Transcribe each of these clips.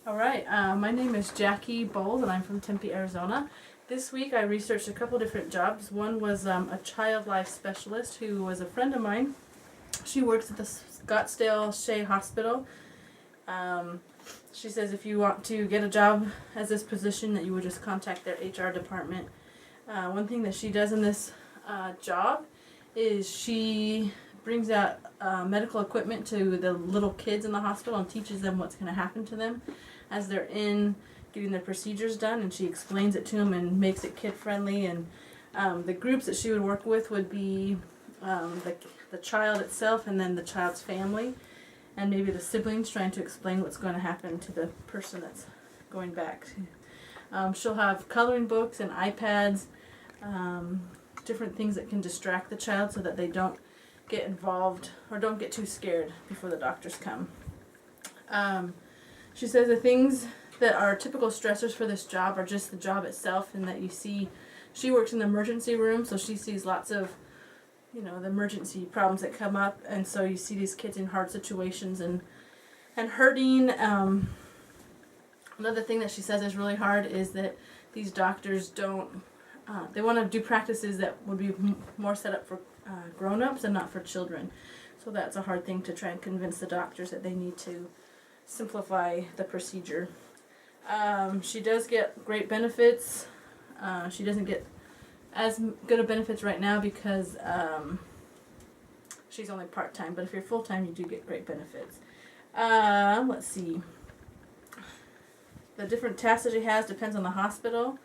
Alright, my name is Jackie Bowles and I'm from Tempe, Arizona. This week I researched a couple different jobs. One was a child life specialist who was a friend of mine. She works at the Scottsdale Shea Hospital. She says if you want to get a job as this position that you would just contact their HR department. One thing that she does in this job is she brings out medical equipment to the little kids in the hospital and teaches them what's going to happen to them as they're in getting their procedures done, and she explains it to them and makes it kid friendly. And the groups that she would work with would be the child itself and then the child's family and maybe the siblings, trying to explain what's going to happen to the person that's going back. She'll have coloring books and iPads, different things that can distract the child so that they don't get involved or don't get too scared before the doctors come. She says the things that are typical stressors for this job are just the job itself, and that you see, she works in the emergency room, so she sees lots of, the emergency problems that come up, and so you see these kids in hard situations and hurting. Another thing that she says is really hard is that these doctors don't, they want to do practices that would be more set up for grown-ups and not for children. So that's a hard thing to try and convince the doctors that they need to simplify the procedure. She does get great benefits. She doesn't get as good of benefits right now because she's only part-time, but if you're full-time you do get great benefits. Let's see. The different tasks that she has depends on the hospital.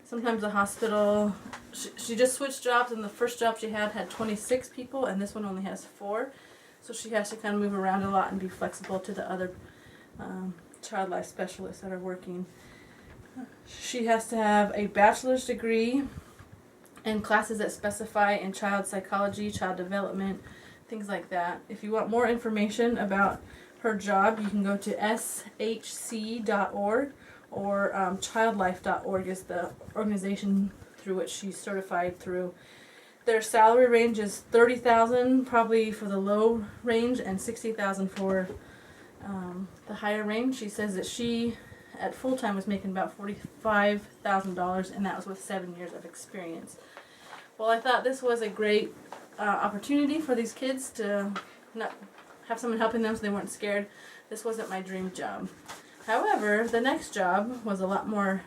Sometimes the hospital, she just switched jobs, and the first job she had 26 people, and this one only has 4. So she has to kind of move around a lot and be flexible to the other child life specialists that are working. She has to have a bachelor's degree and classes that specify in child psychology, child development, things like that. If you want more information about her job, you can go to shc.org. or childlife.org is the organization through which she's certified through. Their salary range is $30,000 probably for the low range and $60,000 for the higher range. She says that she at full time was making about $45,000, and that was with 7 years of experience. Well, I thought this was a great opportunity for these kids to not have someone helping them so they weren't scared. This wasn't my dream job. However, the next job was a lot more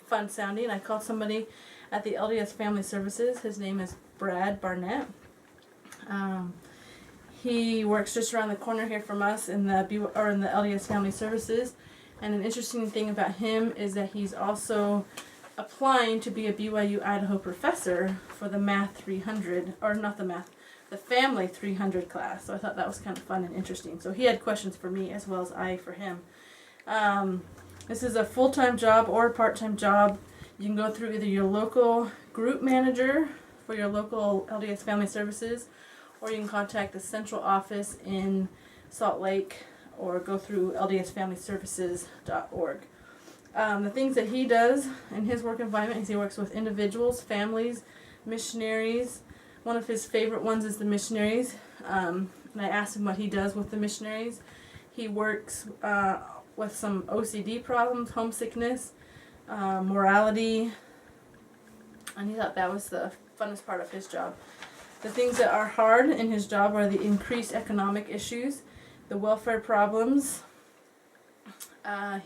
fun sounding. I called somebody at the LDS Family Services. His name is Brad Barnett. He works just around the corner here from us in the LDS Family Services. And an interesting thing about him is that he's also applying to be a BYU Idaho professor for the Math 300, or not the Math, the Family 300 class. So I thought that was kind of fun and interesting. So he had questions for me as well as I for him. This is a full-time job or a part-time job. You can go through either your local group manager for your local LDS Family Services, or you can contact the central office in Salt Lake, or go through ldsfamilyservices.org. The things that he does in his work environment is he works with individuals, families, missionaries. One of his favorite ones is the missionaries, and I asked him what he does with the missionaries. He works with some OCD problems, homesickness, morality, and he thought that was the funnest part of his job. The things that are hard in his job are the increased economic issues, the welfare problems.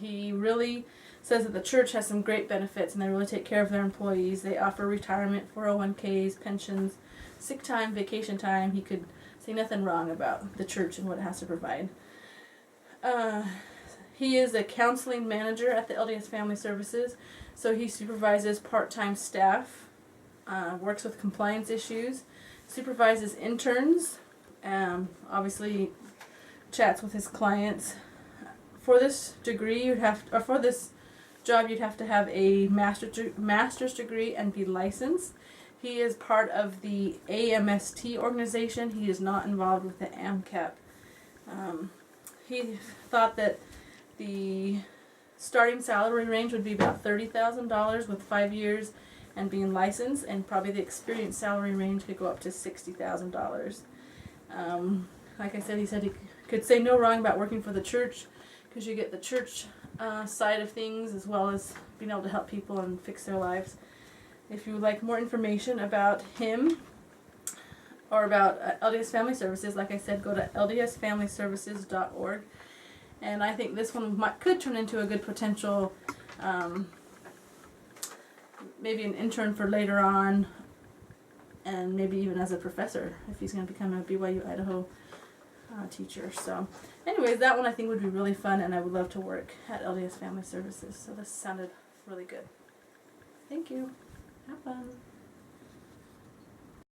He really says that the church has some great benefits and they really take care of their employees. They offer retirement, 401ks, pensions, sick time, vacation time. He could say nothing wrong about the church and what it has to provide. He is a counseling manager at the LDS Family Services, so he supervises part-time staff, works with compliance issues, supervises interns, obviously chats with his clients. For this degree, for this job, you'd have to have a master's degree and be licensed. He is part of the AMST organization. He is not involved with the AMCAP. He thought that the starting salary range would be about $30,000 with 5 years and being licensed, and probably the experience salary range could go up to $60,000. like I said, he said he could say no wrong about working for the church, because you get the church side of things as well as being able to help people and fix their lives. If you would like more information about him or about LDS Family Services, like I said, go to ldsfamilyservices.org. And I think this one could turn into a good potential, maybe an intern for later on, and maybe even as a professor if he's going to become a BYU Idaho teacher. So anyways, that one I think would be really fun, and I would love to work at LDS Family Services. So this sounded really good. Thank you. Have fun.